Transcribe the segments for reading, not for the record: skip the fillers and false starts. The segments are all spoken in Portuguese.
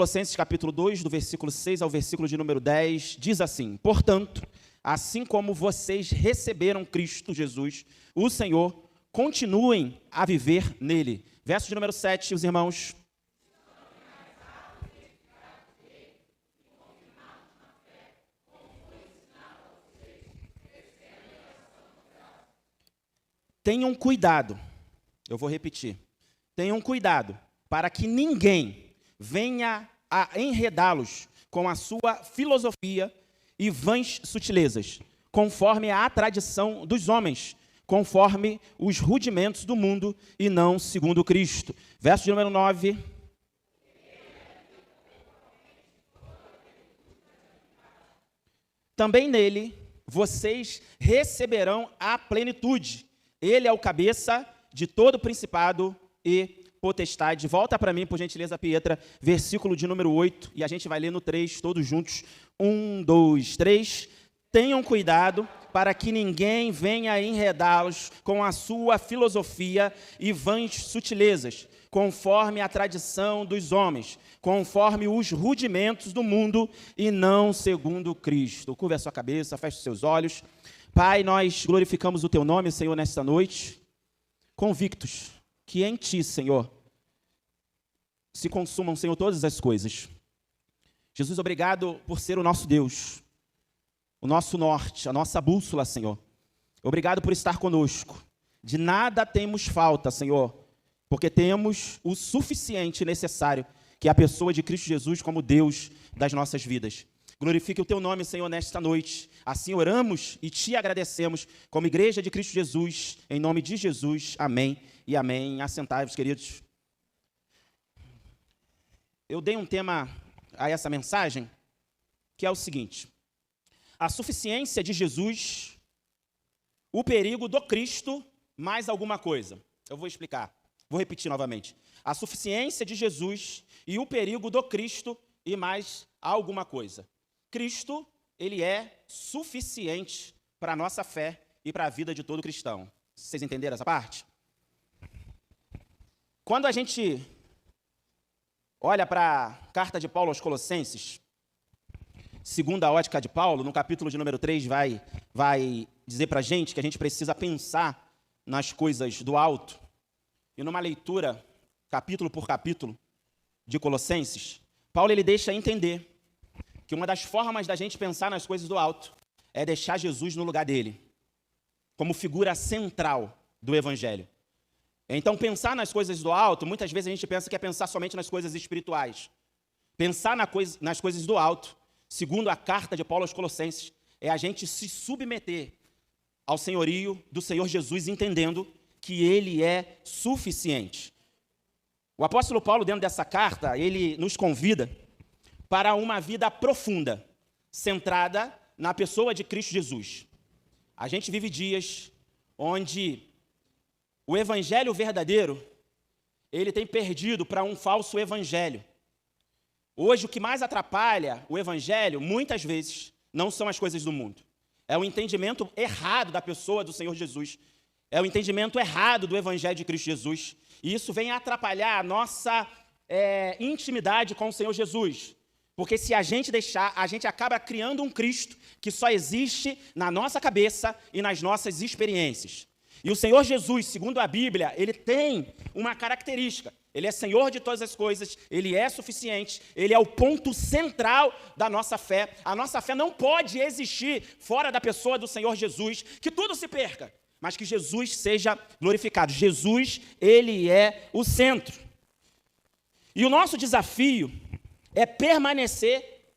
Colossenses capítulo 2, do versículo 6 ao versículo de número 10, diz assim: portanto, assim como vocês receberam Cristo Jesus, o Senhor, continuem a viver nele. Verso de número 7, os irmãos. Tenham cuidado, eu vou repetir, tenham cuidado para que ninguém venha a enredá-los com a sua filosofia e vãs sutilezas, conforme a tradição dos homens, conforme os rudimentos do mundo e não segundo Cristo. Verso de número 9. Também nele vocês receberão a plenitude. Ele é o cabeça de todo principado e potestade. Volta para mim, por gentileza, Pietra, versículo de número 8, e a gente vai ler no 3, todos juntos. 1, 2, 3. Tenham cuidado para que ninguém venha enredá-los com a sua filosofia e vãs sutilezas, conforme a tradição dos homens, conforme os rudimentos do mundo e não segundo Cristo. Curva a sua cabeça, feche os seus olhos. Pai, nós glorificamos o Teu nome, Senhor, nesta noite, convictos que em Ti, Senhor, se consumam, Senhor, todas as coisas. Jesus, obrigado por ser o nosso Deus, o nosso norte, a nossa bússola, Senhor. Obrigado por estar conosco. De nada temos falta, Senhor, porque temos o suficiente e necessário, que é a pessoa de Cristo Jesus como Deus das nossas vidas. Glorifique o Teu nome, Senhor, nesta noite. Assim oramos e Te agradecemos como Igreja de Cristo Jesus, em nome de Jesus. Amém e amém. Assentai-vos, queridos. Eu dei um tema a essa mensagem, que é o seguinte: a suficiência de Jesus, o perigo do Cristo, mais alguma coisa. Eu vou explicar, vou repetir novamente. A suficiência de Jesus e o perigo do Cristo e mais alguma coisa. Cristo, Ele é suficiente para a nossa fé e para a vida de todo cristão. Vocês entenderam essa parte? Quando a gente olha para a carta de Paulo aos Colossenses, segundo a ótica de Paulo, no capítulo de número 3, vai dizer para a gente que a gente precisa pensar nas coisas do alto. E numa leitura, capítulo por capítulo, de Colossenses, Paulo ele deixa entender que uma das formas da gente pensar nas coisas do alto é deixar Jesus no lugar dele, como figura central do Evangelho. Então, pensar nas coisas do alto, muitas vezes a gente pensa que é pensar somente nas coisas espirituais. Pensar nas coisas do alto, segundo a carta de Paulo aos Colossenses, é a gente se submeter ao senhorio do Senhor Jesus, entendendo que Ele é suficiente. O apóstolo Paulo, dentro dessa carta, ele nos convida para uma vida profunda, centrada na pessoa de Cristo Jesus. A gente vive dias onde o evangelho verdadeiro, ele tem perdido para um falso evangelho. Hoje, o que mais atrapalha o evangelho, muitas vezes, não são as coisas do mundo. É o entendimento errado da pessoa do Senhor Jesus. É o entendimento errado do evangelho de Cristo Jesus. E isso vem atrapalhar a nossa intimidade com o Senhor Jesus. Porque se a gente deixar, a gente acaba criando um Cristo que só existe na nossa cabeça e nas nossas experiências. E o Senhor Jesus, segundo a Bíblia, Ele tem uma característica. Ele é Senhor de todas as coisas, Ele é suficiente, Ele é o ponto central da nossa fé. A nossa fé não pode existir fora da pessoa do Senhor Jesus, que tudo se perca, mas que Jesus seja glorificado. Jesus, Ele é o centro. E o nosso desafio é permanecer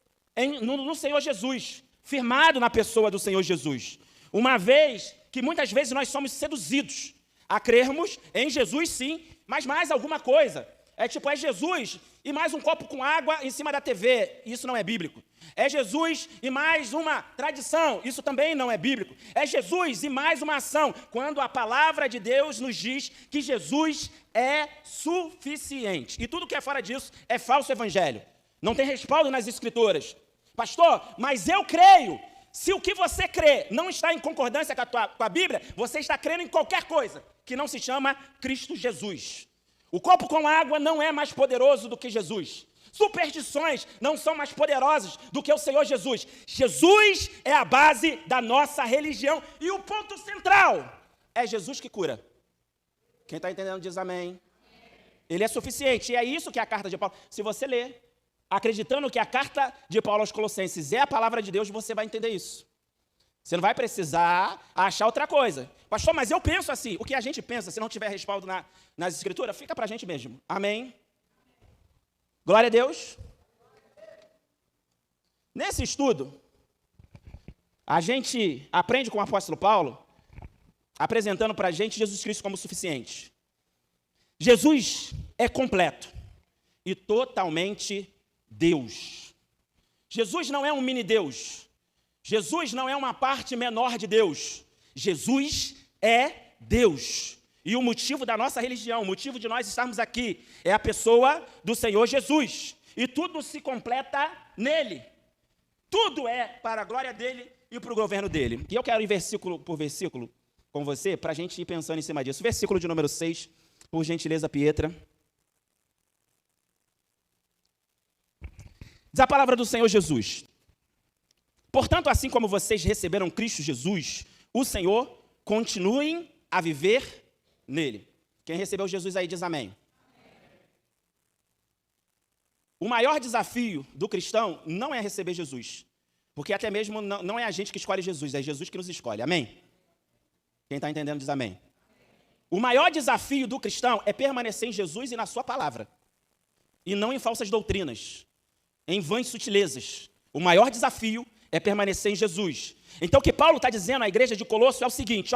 no Senhor Jesus, firmado na pessoa do Senhor Jesus. Uma vez que muitas vezes nós somos seduzidos a crermos em Jesus sim, mas mais alguma coisa. É Jesus e mais um copo com água em cima da TV. Isso não é bíblico. É Jesus e mais uma tradição. Isso também não é bíblico. É Jesus e mais uma ação. Quando a palavra de Deus nos diz que Jesus é suficiente. E tudo que é fora disso é falso evangelho. Não tem respaldo nas Escrituras. Pastor, mas eu creio. Se o que você crê não está em concordância com a Bíblia, você está crendo em qualquer coisa que não se chama Cristo Jesus. O copo com água não é mais poderoso do que Jesus. superstições não são mais poderosas do que o Senhor Jesus. Jesus é a base da nossa religião e o ponto central é Jesus que cura. Quem está entendendo diz amém. Ele é suficiente, e é isso que é a carta de Paulo. Se você ler, acreditando que a carta de Paulo aos Colossenses é a palavra de Deus, você vai entender isso. Você não vai precisar achar outra coisa. Pastor, mas eu penso assim. O que a gente pensa, se não tiver respaldo nas escrituras, fica para a gente mesmo. Amém? Glória a Deus. Nesse estudo, a gente aprende com o apóstolo Paulo, apresentando para a gente Jesus Cristo como suficiente. Jesus é completo e totalmente Deus. Jesus não é um mini-Deus. Jesus não é uma parte menor de Deus. Jesus é Deus. E o motivo da nossa religião, o motivo de nós estarmos aqui, é a pessoa do Senhor Jesus. E tudo se completa nele. Tudo é para a glória dele e para o governo dele. E eu quero ir versículo por versículo com você, para a gente ir pensando em cima disso. Versículo de número 6, por gentileza, Pietra. Diz a palavra do Senhor Jesus. Portanto, assim como vocês receberam Cristo Jesus, o Senhor, continuem a viver nele. Quem recebeu Jesus aí diz amém. O maior desafio do cristão não é receber Jesus, porque até mesmo não é a gente que escolhe Jesus, é Jesus que nos escolhe, amém? Quem está entendendo diz amém. O maior desafio do cristão é permanecer em Jesus e na sua palavra, e não em falsas doutrinas, em vãs sutilezas. O maior desafio é permanecer em Jesus. Então o que Paulo está dizendo à igreja de Colosso é o seguinte,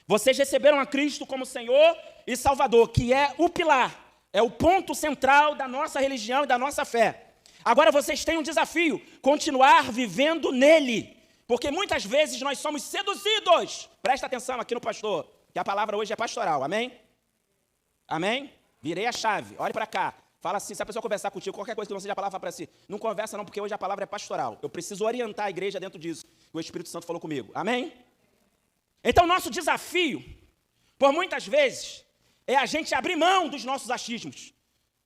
vocês receberam a Cristo como Senhor e Salvador, que é o pilar, é o ponto central da nossa religião e da nossa fé. Agora vocês têm um desafio, continuar vivendo nele, porque muitas vezes nós somos seduzidos. Presta atenção aqui no pastor, que a palavra hoje é pastoral, amém? Amém? Virei a chave, olhe para cá. Fala assim, se a pessoa conversar contigo, qualquer coisa que não seja a palavra, fala para si. Não conversa não, porque hoje a palavra é pastoral. Eu preciso orientar a igreja dentro disso. O Espírito Santo falou comigo, amém? Então, nosso desafio, por muitas vezes, é a gente abrir mão dos nossos achismos,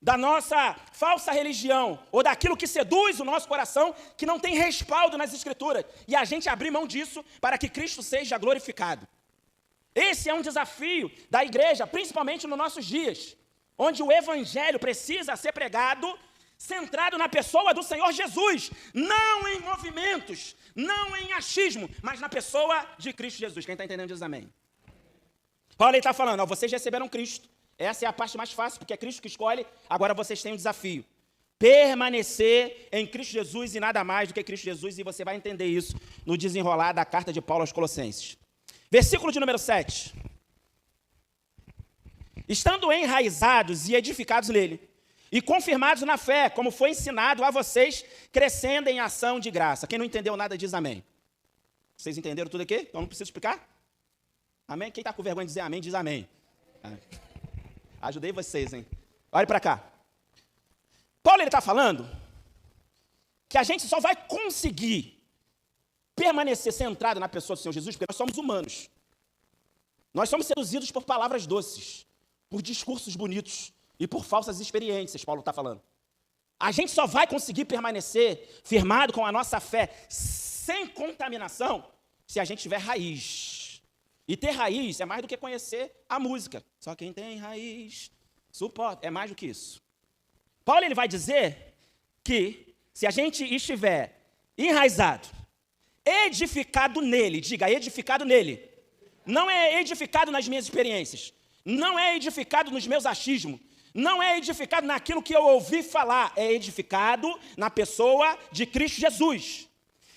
da nossa falsa religião, ou daquilo que seduz o nosso coração, que não tem respaldo nas Escrituras, e a gente abrir mão disso para que Cristo seja glorificado. Esse é um desafio da igreja, principalmente nos nossos dias, onde o evangelho precisa ser pregado centrado na pessoa do Senhor Jesus, não em movimentos, não em achismo, mas na pessoa de Cristo Jesus. Quem está entendendo diz amém. Paulo está falando, vocês receberam Cristo, essa é a parte mais fácil, porque é Cristo que escolhe, agora vocês têm um desafio, permanecer em Cristo Jesus e nada mais do que Cristo Jesus, e você vai entender isso no desenrolar da carta de Paulo aos Colossenses. Versículo de número 7. Estando enraizados e edificados nele, e confirmados na fé, como foi ensinado a vocês, crescendo em ação de graça. Quem não entendeu nada diz amém. Vocês entenderam tudo aqui? Então não preciso explicar? Amém? Quem está com vergonha de dizer amém, diz amém. Ajudei vocês, hein? Olhe para cá. Paulo está falando que a gente só vai conseguir permanecer centrado na pessoa do Senhor Jesus porque nós somos humanos. Nós somos seduzidos por palavras doces, por discursos bonitos e por falsas experiências, Paulo está falando. A gente só vai conseguir permanecer firmado com a nossa fé sem contaminação se a gente tiver raiz. E ter raiz é mais do que conhecer a música. Só quem tem raiz suporta. É mais do que isso. Paulo ele vai dizer que se a gente estiver enraizado, edificado nele, diga, edificado nele, não é edificado nas minhas experiências, não é edificado nos meus achismos, não é edificado naquilo que eu ouvi falar, é edificado na pessoa de Cristo Jesus.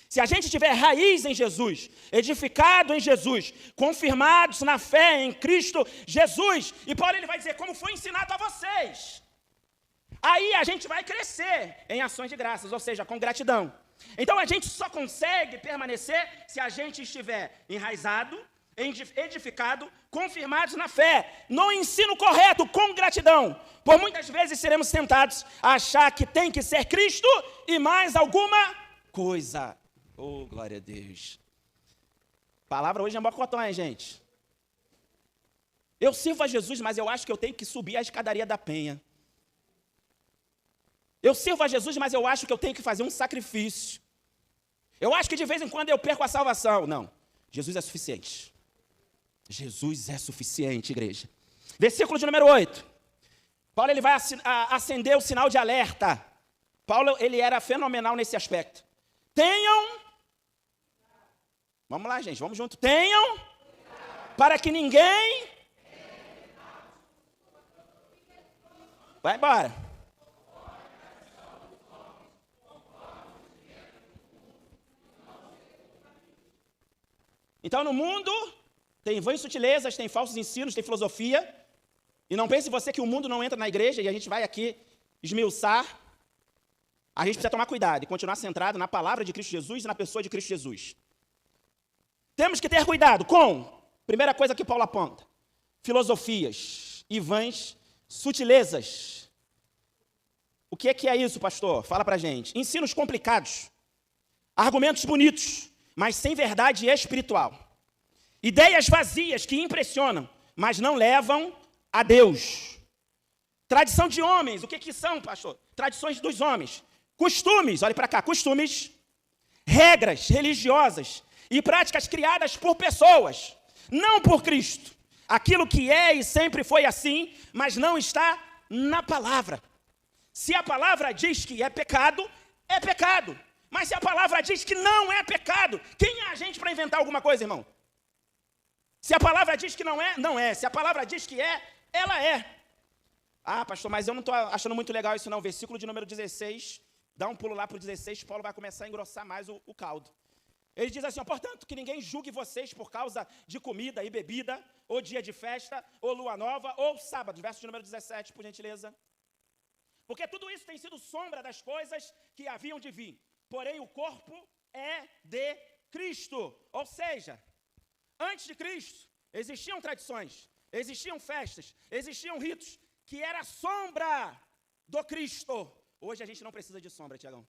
Se a gente tiver raiz em Jesus, edificado em Jesus, confirmados na fé em Cristo Jesus, e Paulo ele vai dizer, como foi ensinado a vocês, aí a gente vai crescer em ações de graças, ou seja, com gratidão. Então a gente só consegue permanecer se a gente estiver enraizado, edificado, confirmados na fé, no ensino correto, com gratidão. Por muitas vezes seremos tentados a achar que tem que ser Cristo e mais alguma coisa. Oh, glória a Deus. A palavra hoje é mocotó, hein, gente? Eu sirvo a Jesus, mas eu acho que eu tenho que subir a escadaria da penha. Eu sirvo a Jesus, mas eu acho que eu tenho que fazer um sacrifício. Eu acho que de vez em quando eu perco a salvação. Não, Jesus é suficiente. Jesus é suficiente, igreja. Versículo de número 8. Paulo ele vai acender o sinal de alerta. Paulo ele era fenomenal nesse aspecto. Tenham, vamos lá gente, vamos junto. Tenham, para que ninguém... Vai embora. Então no mundo tem vãs sutilezas, tem falsos ensinos, tem filosofia. E não pense você que o mundo não entra na igreja e a gente vai aqui esmiuçar. A gente precisa tomar cuidado e continuar centrado na palavra de Cristo Jesus e na pessoa de Cristo Jesus. Temos que ter cuidado com, primeira coisa que Paulo aponta, filosofias e vãs sutilezas. O que é isso, pastor? Fala pra gente. Ensinos complicados, argumentos bonitos, mas sem verdade espiritual. Ideias vazias que impressionam, mas não levam a Deus. Tradição de homens, o que são, pastor? Tradições dos homens. Costumes, olhe para cá, costumes, regras religiosas e práticas criadas por pessoas, não por Cristo. Aquilo que é e sempre foi assim, mas não está na palavra. Se a palavra diz que é pecado, é pecado. Mas se a palavra diz que não é pecado, quem é a gente para inventar alguma coisa, irmão? Se a palavra diz que não é, não é. Se a palavra diz que é, ela é. Ah, pastor, mas eu não estou achando muito legal isso não. Versículo de número 16, dá um pulo lá para o 16, Paulo vai começar a engrossar mais o caldo. Ele diz assim, ó, portanto, que ninguém julgue vocês por causa de comida e bebida, ou dia de festa, ou lua nova, ou sábado. Verso de número 17, por gentileza. Porque tudo isso tem sido sombra das coisas que haviam de vir. Porém, o corpo é de Cristo. Ou seja, antes de Cristo, existiam tradições, existiam festas, existiam ritos, que era sombra do Cristo. Hoje a gente não precisa de sombra, Tiagão.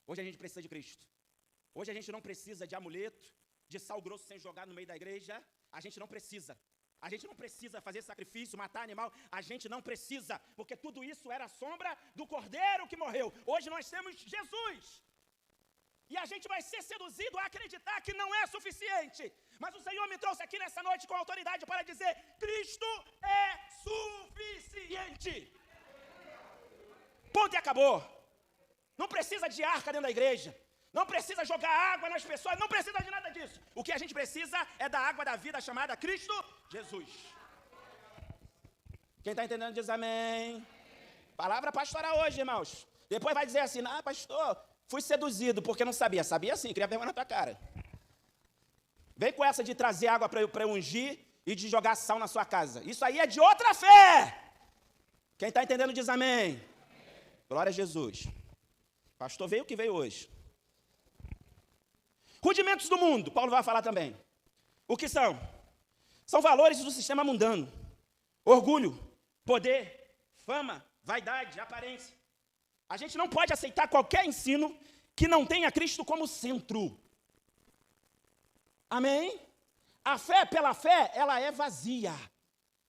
Hoje a gente precisa de Cristo. Hoje a gente não precisa de amuleto, de sal grosso sem jogar no meio da igreja. A gente não precisa. A gente não precisa fazer sacrifício, matar animal. A gente não precisa, porque tudo isso era sombra do Cordeiro que morreu. Hoje nós temos Jesus. E a gente vai ser seduzido a acreditar que não é suficiente. Mas o Senhor me trouxe aqui nessa noite com autoridade para dizer, Cristo é suficiente. Ponto e acabou. Não precisa de arca dentro da igreja. Não precisa jogar água nas pessoas, não precisa de nada disso. O que a gente precisa é da água da vida chamada Cristo Jesus. Quem está entendendo diz amém. Palavra pastoral hoje, irmãos. Depois vai dizer assim, pastor, fui seduzido porque não sabia. Sabia sim, queria vergonha na tua cara. Vem com essa de trazer água para eu ungir e de jogar sal na sua casa. Isso aí é de outra fé. Quem está entendendo diz amém. Glória a Jesus. Pastor veio o que veio hoje. Rudimentos do mundo, Paulo vai falar também. O que são? São valores do sistema mundano. Orgulho, poder, fama, vaidade, aparência. A gente não pode aceitar qualquer ensino que não tenha Cristo como centro. Amém? A fé pela fé, ela é vazia.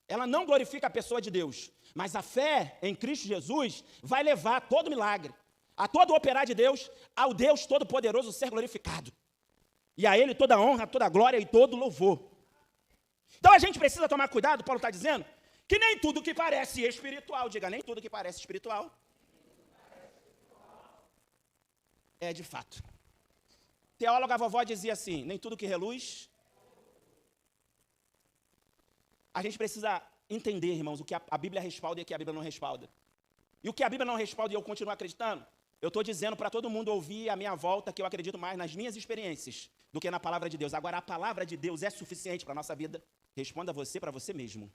Ela não glorifica a pessoa de Deus. Mas a fé em Cristo Jesus vai levar a todo milagre, a todo operar de Deus, ao Deus Todo-Poderoso ser glorificado. E a Ele toda a honra, toda a glória e todo o louvor. Então a gente precisa tomar cuidado, Paulo está dizendo, que nem tudo que parece espiritual, diga, nem tudo que parece espiritual, é de fato. Teóloga vovó dizia assim, nem tudo que reluz. A gente precisa entender, irmãos, o que a Bíblia respalda e o que a Bíblia não respalda. E o que a Bíblia não respalda e eu continuo acreditando, eu estou dizendo para todo mundo ouvir à minha volta que eu acredito mais nas minhas experiências do que na palavra de Deus. Agora, a palavra de Deus é suficiente para a nossa vida? Responda você para você mesmo.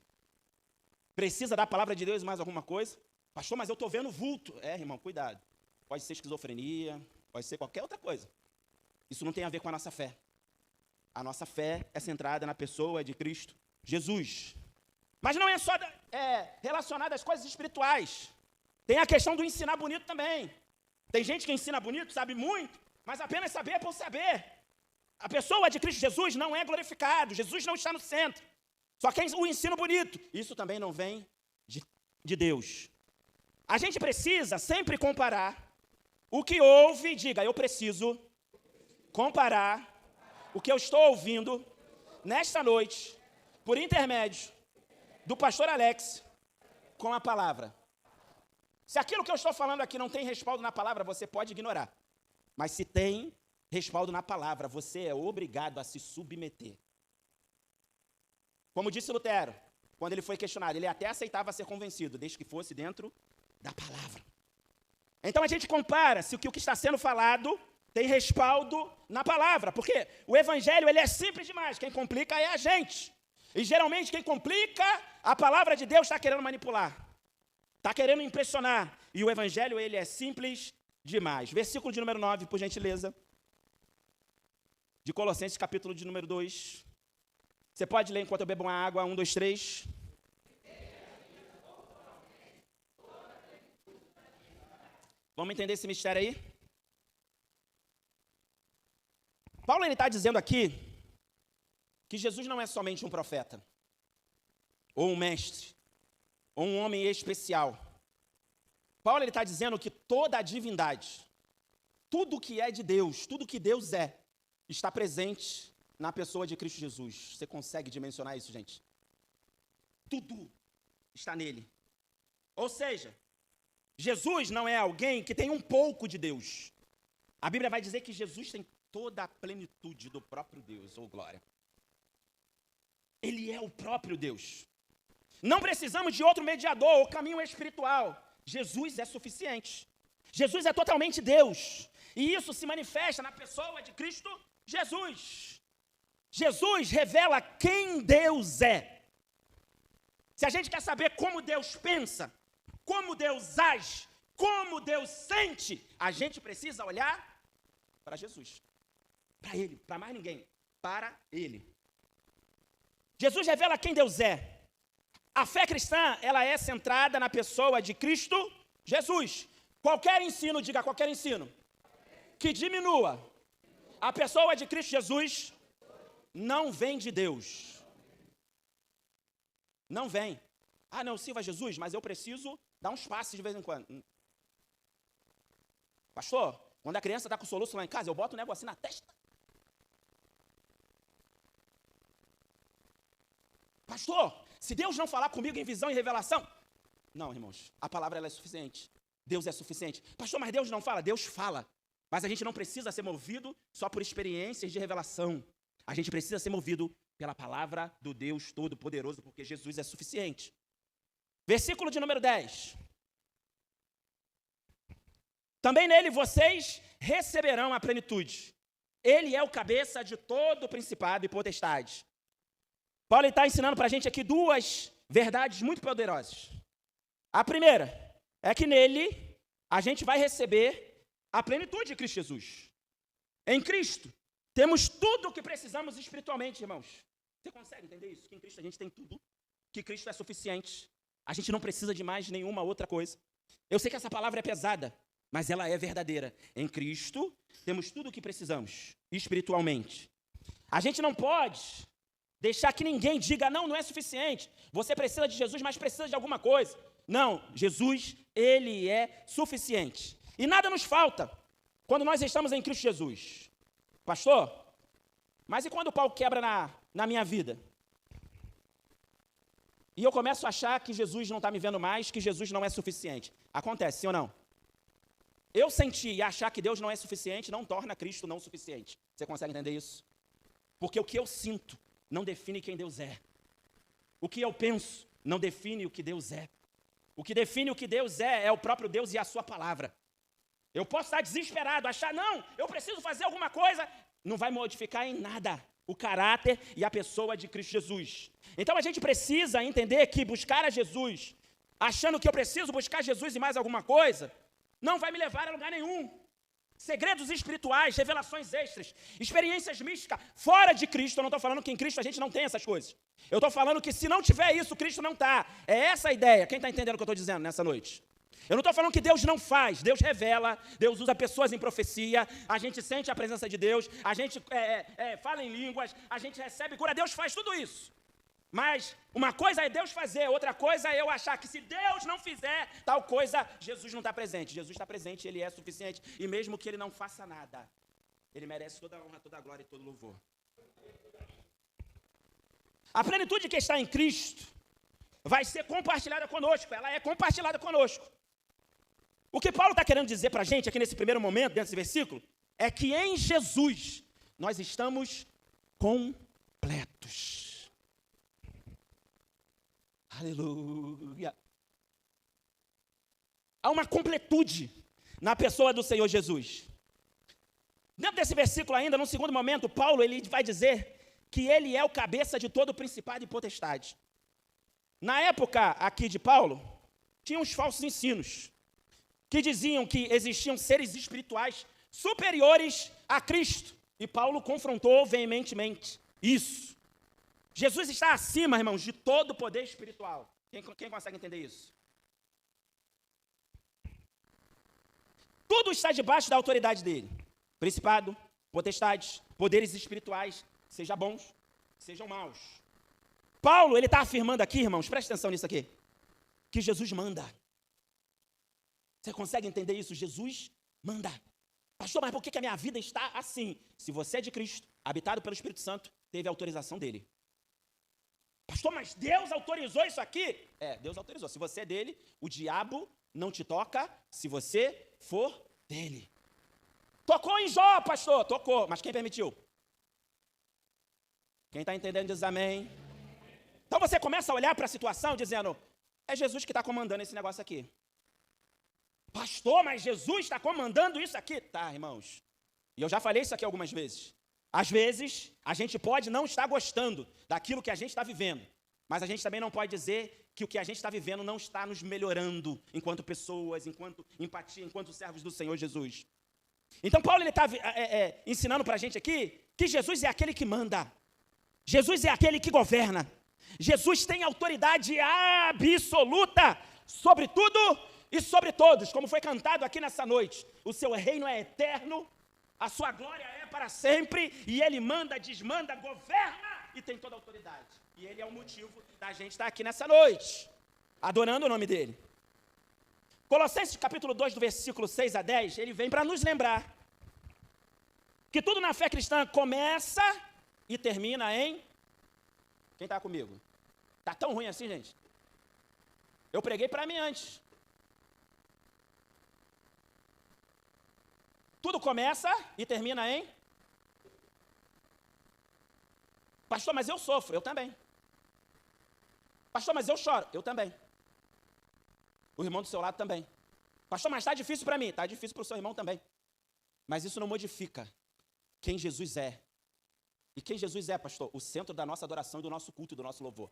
Precisa da palavra de Deus mais alguma coisa? Pastor, mas eu estou vendo vulto. Irmão, cuidado. Pode ser esquizofrenia, pode ser qualquer outra coisa. Isso não tem a ver com a nossa fé. A nossa fé é centrada na pessoa de Cristo Jesus. Mas não é só relacionada às coisas espirituais. Tem a questão do ensinar bonito também. Tem gente que ensina bonito, sabe muito, mas apenas saber é por saber. A pessoa de Cristo Jesus não é glorificado, Jesus não está no centro. Só quem o ensino bonito, isso também não vem de Deus. A gente precisa sempre comparar o que ouve, diga, eu preciso comparar o que eu estou ouvindo nesta noite, por intermédio do pastor Alex, com a palavra. Se aquilo que eu estou falando aqui não tem respaldo na palavra, você pode ignorar. Mas se tem respaldo na palavra, você é obrigado a se submeter. Como disse Lutero, quando ele foi questionado, ele até aceitava ser convencido, desde que fosse dentro da palavra. Então a gente compara se o que está sendo falado tem respaldo na palavra, porque o evangelho ele é simples demais, quem complica é a gente. E geralmente quem complica, a palavra de Deus está querendo manipular, está querendo impressionar, e o evangelho ele é simples demais. Versículo de número 9, por gentileza, de Colossenses, capítulo de número 2. Você pode ler enquanto eu bebo uma água, 1, 2, 3. Vamos entender esse mistério aí? Paulo está dizendo aqui que Jesus não é somente um profeta, ou um mestre, ou um homem especial. Paulo está dizendo que toda a divindade, tudo que é de Deus, tudo que Deus é, está presente na pessoa de Cristo Jesus. Você consegue dimensionar isso, gente? Tudo está nele. Ou seja, Jesus não é alguém que tem um pouco de Deus. A Bíblia vai dizer que Jesus tem toda a plenitude do próprio Deus, ou glória. Ele é o próprio Deus. Não precisamos de outro mediador ou caminho espiritual. Jesus é suficiente. Jesus é totalmente Deus. E isso se manifesta na pessoa de Cristo Jesus. Jesus revela quem Deus é. Se a gente quer saber como Deus pensa, como Deus age, como Deus sente, a gente precisa olhar para Jesus. Para Ele, para mais ninguém, para Ele. Jesus revela quem Deus é. A fé cristã, ela é centrada na pessoa de Cristo Jesus. Qualquer ensino, diga qualquer ensino, que diminua a pessoa de Cristo Jesus, não vem de Deus. Não vem. Ah, não, sirva Jesus, mas eu preciso dar uns passos de vez em quando. Pastor, quando a criança está com soluço lá em casa, eu boto um negocinho na testa. Pastor, se Deus não falar comigo em visão e revelação... Não, irmãos, a palavra ela é suficiente. Deus é suficiente. Pastor, mas Deus não fala? Deus fala. Mas a gente não precisa ser movido só por experiências de revelação. A gente precisa ser movido pela palavra do Deus Todo-Poderoso, porque Jesus é suficiente. Versículo de número 10. Também nele vocês receberão a plenitude. Ele é o cabeça de todo o principado e potestade. Paulo está ensinando para a gente aqui duas verdades muito poderosas. A primeira é que nele a gente vai receber a plenitude de Cristo Jesus. Em Cristo, temos tudo o que precisamos espiritualmente, irmãos. Você consegue entender isso? Que em Cristo a gente tem tudo, que Cristo é suficiente. A gente não precisa de mais nenhuma outra coisa. Eu sei que essa palavra é pesada, mas ela é verdadeira. Em Cristo, temos tudo o que precisamos, espiritualmente. A gente não pode deixar que ninguém diga, não é suficiente. Você precisa de Jesus, mas precisa de alguma coisa. Não, Jesus, Ele é suficiente. E nada nos falta quando nós estamos em Cristo Jesus. Pastor, mas e quando o pau quebra na minha vida? E eu começo a achar que Jesus não está me vendo mais, que Jesus não é suficiente. Acontece, sim ou não? Eu sentir e achar que Deus não é suficiente não torna Cristo não suficiente. Você consegue entender isso? Porque o que eu sinto não define quem Deus é. O que eu penso não define o que Deus é. O que define o que Deus é o próprio Deus e a sua palavra. Eu posso estar desesperado, achar, não, eu preciso fazer alguma coisa. Não vai modificar em nada o caráter e a pessoa de Cristo Jesus. Então a gente precisa entender que buscar a Jesus, achando que eu preciso buscar Jesus e mais alguma coisa, não vai me levar a lugar nenhum. Segredos espirituais, revelações extras, experiências místicas, fora de Cristo. Eu não estou falando que em Cristo a gente não tem essas coisas. Eu estou falando que se não tiver isso, Cristo não está. É essa a ideia. Quem está entendendo o que eu estou dizendo nessa noite? Eu não estou falando que Deus não faz. Deus revela, Deus usa pessoas em profecia, a gente sente a presença de Deus, a gente fala em línguas, a gente recebe cura. Deus faz tudo isso. Mas uma coisa é Deus fazer, outra coisa é eu achar que se Deus não fizer tal coisa, Jesus não está presente. Jesus está presente, Ele é suficiente. E mesmo que Ele não faça nada, Ele merece toda a honra, toda a glória e todo o louvor. A plenitude que está em Cristo vai ser compartilhada conosco. Ela é compartilhada conosco. O que Paulo está querendo dizer para a gente aqui nesse primeiro momento, dentro desse versículo, é que em Jesus nós estamos completos. Aleluia. Há uma completude na pessoa do Senhor Jesus. Dentro desse versículo ainda, num segundo momento, Paulo ele vai dizer que ele é o cabeça de todo principado e potestade. Na época aqui de Paulo, tinha uns falsos ensinos que diziam que existiam seres espirituais superiores a Cristo. E Paulo confrontou veementemente isso. Jesus está acima, irmãos, de todo o poder espiritual. Quem consegue entender isso? Tudo está debaixo da autoridade dele. Principado, potestades, poderes espirituais, sejam bons, sejam maus. Paulo, ele está afirmando aqui, irmãos, presta atenção nisso aqui, que Jesus manda. Você consegue entender isso? Jesus manda. Pastor, mas por que a minha vida está assim? Se você é de Cristo, habitado pelo Espírito Santo, teve a autorização dele. Pastor, mas Deus autorizou isso aqui? Deus autorizou. Se você é dele, o diabo não te toca se você for dele. Tocou em Jó, pastor? Tocou. Mas quem permitiu? Quem está entendendo diz amém. Então você começa a olhar para a situação dizendo, é Jesus que está comandando esse negócio aqui. Pastor, mas Jesus está comandando isso aqui? Tá, irmãos. E eu já falei isso aqui algumas vezes. Às vezes, a gente pode não estar gostando daquilo que a gente está vivendo, mas a gente também não pode dizer que o que a gente está vivendo não está nos melhorando enquanto pessoas, enquanto empatia, enquanto servos do Senhor Jesus. Então, Paulo está ensinando para a gente aqui que Jesus é aquele que manda. Jesus é aquele que governa. Jesus tem autoridade absoluta sobre tudo e sobre todos, como foi cantado aqui nessa noite. O seu reino é eterno, a sua glória é para sempre, e ele manda, desmanda, governa e tem toda a autoridade. E ele é o motivo da gente estar aqui nessa noite, adorando o nome dele. Colossenses capítulo 2, do versículo 6 a 10, ele vem para nos lembrar que tudo na fé cristã começa e termina em... Quem está comigo? Está tão ruim assim, gente? Eu preguei para mim antes. Tudo começa e termina em... Pastor, mas eu sofro. Eu também. Pastor, mas eu choro. Eu também. O irmão do seu lado também. Pastor, mas está difícil para mim. Está difícil para o seu irmão também. Mas isso não modifica quem Jesus é. E quem Jesus é, pastor? O centro da nossa adoração e do nosso culto e do nosso louvor.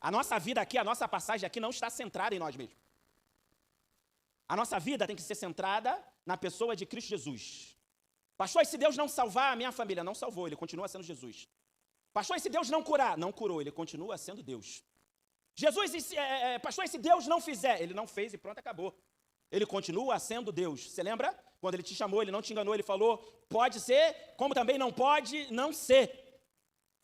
A nossa vida aqui, a nossa passagem aqui não está centrada em nós mesmos. A nossa vida tem que ser centrada na pessoa de Cristo Jesus. Pastor, e se Deus não salvar a minha família? Não salvou, ele continua sendo Jesus. Pastor, e se Deus não curar? Não curou, ele continua sendo Deus. Pastor, e se Deus não fizer? Ele não fez e pronto, acabou. Ele continua sendo Deus. Você lembra? Quando ele te chamou, ele não te enganou, ele falou, pode ser, como também não pode não ser.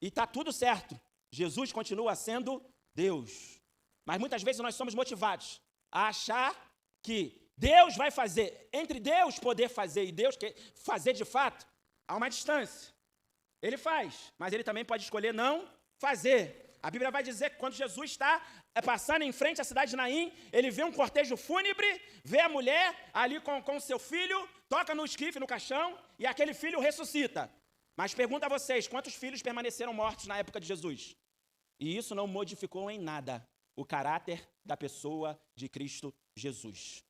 E está tudo certo. Jesus continua sendo Deus. Mas muitas vezes nós somos motivados a achar que Deus vai fazer. Entre Deus poder fazer e Deus fazer de fato, há uma distância. Ele faz, mas ele também pode escolher não fazer. A Bíblia vai dizer que quando Jesus está passando em frente à cidade de Naim, ele vê um cortejo fúnebre, vê a mulher ali com seu filho, toca no esquife, no caixão, e aquele filho ressuscita. Mas pergunto a vocês, quantos filhos permaneceram mortos na época de Jesus? E isso não modificou em nada o caráter da pessoa de Cristo Jesus.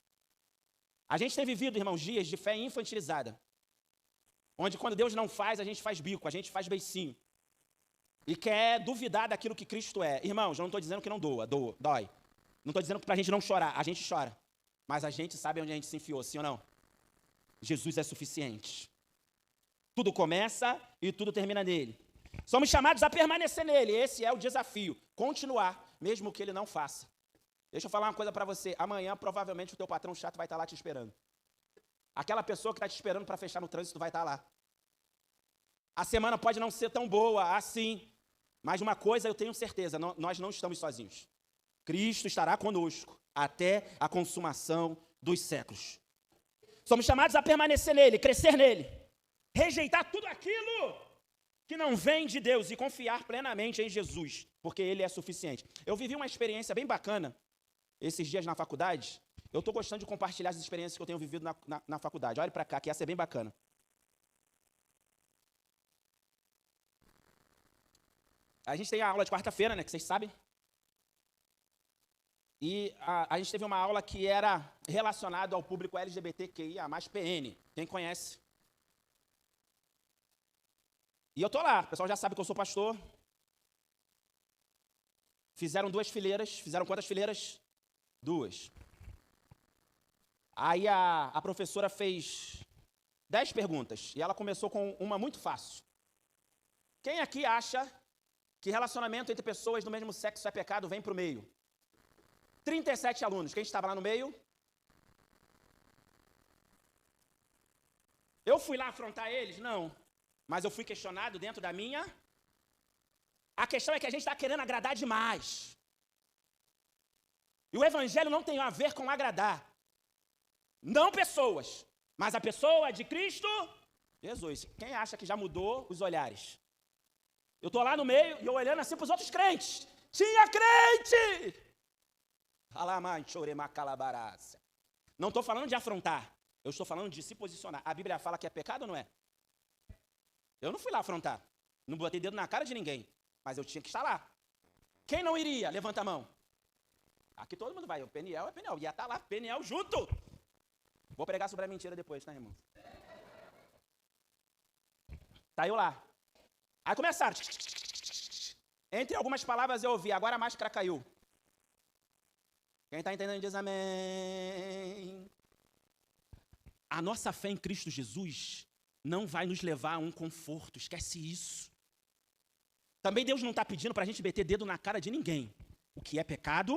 A gente tem vivido, irmãos, dias de fé infantilizada, onde quando Deus não faz, a gente faz bico, a gente faz beicinho. E quer duvidar daquilo que Cristo é. Irmãos, eu não estou dizendo que não dói. Não estou dizendo para a gente não chorar, a gente chora. Mas a gente sabe onde a gente se enfiou, sim ou não? Jesus é suficiente. Tudo começa e tudo termina nele. Somos chamados a permanecer nele, esse é o desafio. Continuar, mesmo que ele não faça. Deixa eu falar uma coisa para você. Amanhã, provavelmente, o teu patrão chato vai estar lá te esperando. Aquela pessoa que está te esperando para fechar no trânsito vai estar lá. A semana pode não ser tão boa assim, Mas uma coisa eu tenho certeza, nós não estamos sozinhos. Cristo estará conosco até a consumação dos séculos. Somos chamados a permanecer nele, crescer nele, rejeitar tudo aquilo que não vem de Deus e confiar plenamente em Jesus, porque ele é suficiente. Eu vivi uma experiência bem bacana esses dias na faculdade. Eu estou gostando de compartilhar as experiências que eu tenho vivido na faculdade. Olha para cá, que essa é bem bacana. A gente tem a aula de quarta-feira, né, que vocês sabem. E a gente teve uma aula que era relacionada ao público LGBTQIA+, PN. Quem conhece? E eu tô lá, o pessoal já sabe que eu sou pastor. Fizeram 2 fileiras. Fizeram quantas fileiras? 2. Aí a professora fez 10 perguntas. E ela começou com uma muito fácil. Quem aqui acha que relacionamento entre pessoas do mesmo sexo é pecado? Vem para o meio. 37 alunos. Quem estava lá no meio? Eu fui lá afrontar eles? Não. Mas eu fui questionado dentro da minha. A questão é que a gente está querendo agradar demais. E o evangelho não tem a ver com agradar. Não pessoas, mas a pessoa de Cristo Jesus. Quem acha que já mudou os olhares? Eu estou lá no meio e eu olhando assim para os outros crentes. Tinha crente! Não estou falando de afrontar. Eu estou falando de se posicionar. A Bíblia fala que é pecado ou não é? Eu não fui lá afrontar. Não botei dedo na cara de ninguém. Mas eu tinha que estar lá. Quem não iria? Levanta a mão. Aqui todo mundo vai. O Peniel é Peniel. Ia estar lá, Peniel junto. Vou pregar sobre a mentira depois, tá, irmão? Tá eu lá. Aí começaram. Entre algumas palavras eu ouvi. Agora a máscara caiu. Quem está entendendo diz amém. A nossa fé em Cristo Jesus não vai nos levar a um conforto. Esquece isso. Também Deus não está pedindo para a gente meter dedo na cara de ninguém. O que é pecado,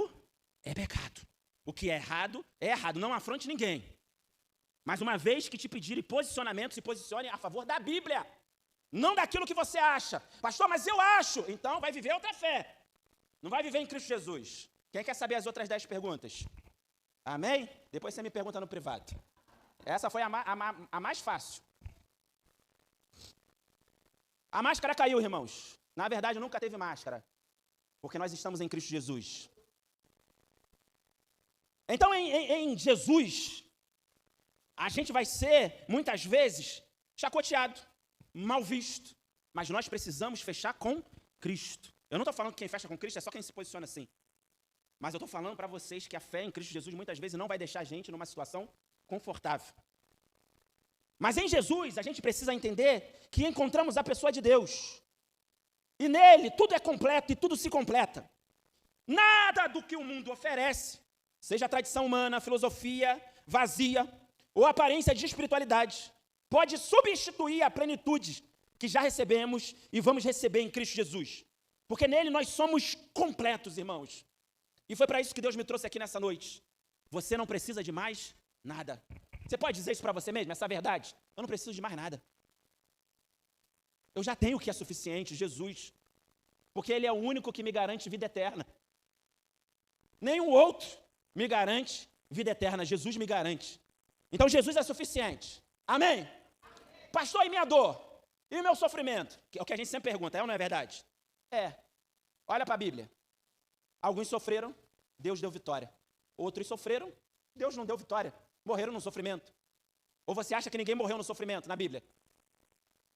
é pecado. O que é errado, é errado. Não afronte ninguém. Mas uma vez que te pedirem posicionamento, se posicione a favor da Bíblia. Não daquilo que você acha. Pastor, mas eu acho. Então vai viver outra fé. Não vai viver em Cristo Jesus. Quem quer saber as outras 10 perguntas? Amém? Depois você me pergunta no privado. Essa foi a mais fácil. A máscara caiu, irmãos. Na verdade, nunca teve máscara. Porque nós estamos em Cristo Jesus. Então, em Jesus, a gente vai ser, muitas vezes, chacoteado, mal visto. Mas nós precisamos fechar com Cristo. Eu não estou falando que quem fecha com Cristo é só quem se posiciona assim. Mas eu estou falando para vocês que a fé em Cristo Jesus muitas vezes não vai deixar a gente numa situação confortável. Mas em Jesus a gente precisa entender que encontramos a pessoa de Deus. E nele tudo é completo e tudo se completa. Nada do que o mundo oferece, seja tradição humana, filosofia vazia ou aparência de espiritualidade, pode substituir a plenitude que já recebemos e vamos receber em Cristo Jesus. Porque nele nós somos completos, irmãos. E foi para isso que Deus me trouxe aqui nessa noite. Você não precisa de mais nada. Você pode dizer isso para você mesmo, essa verdade? Eu não preciso de mais nada. Eu já tenho o que é suficiente, Jesus. Porque Ele é o único que me garante vida eterna. Nenhum outro me garante vida eterna. Jesus me garante. Então Jesus é suficiente. Amém? Pastor, e minha dor? E o meu sofrimento? Que é o que a gente sempre pergunta, é ou não é verdade? É. Olha para a Bíblia. Alguns sofreram, Deus deu vitória. Outros sofreram, Deus não deu vitória. Morreram no sofrimento. Ou você acha que ninguém morreu no sofrimento na Bíblia?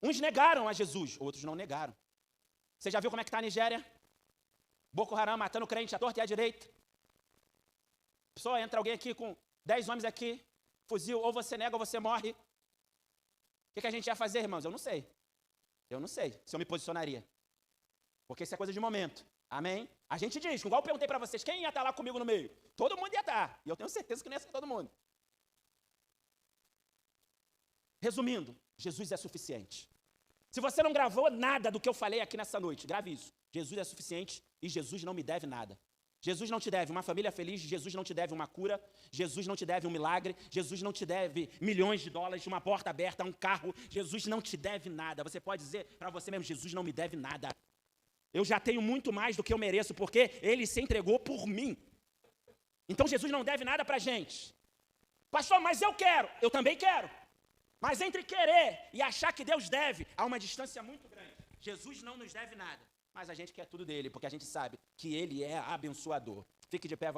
Uns negaram a Jesus, outros não negaram. Você já viu como é que está a Nigéria? Boko Haram matando crente à torta e à direita. Só entra alguém aqui com 10 homens aqui, fuzil, ou você nega ou você morre. O que a gente ia fazer, irmãos? Eu não sei. Eu não sei se eu me posicionaria. Porque isso é coisa de momento. Amém? A gente diz, igual eu perguntei para vocês, quem ia estar lá comigo no meio? Todo mundo ia estar. E eu tenho certeza que não ia ser todo mundo. Resumindo, Jesus é suficiente. Se você não gravou nada do que eu falei aqui nessa noite, grave isso. Jesus é suficiente e Jesus não me deve nada. Jesus não te deve uma família feliz, Jesus não te deve uma cura, Jesus não te deve um milagre, Jesus não te deve milhões de dólares, uma porta aberta, um carro, Jesus não te deve nada. Você pode dizer para você mesmo, Jesus não me deve nada. Eu já tenho muito mais do que eu mereço, porque Ele se entregou por mim. Então Jesus não deve nada para a gente. Pastor, mas eu quero. Eu também quero. Mas entre querer e achar que Deus deve, há uma distância muito grande. Jesus não nos deve nada, mas a gente quer tudo dele, porque a gente sabe que Ele é abençoador. Fique de pé.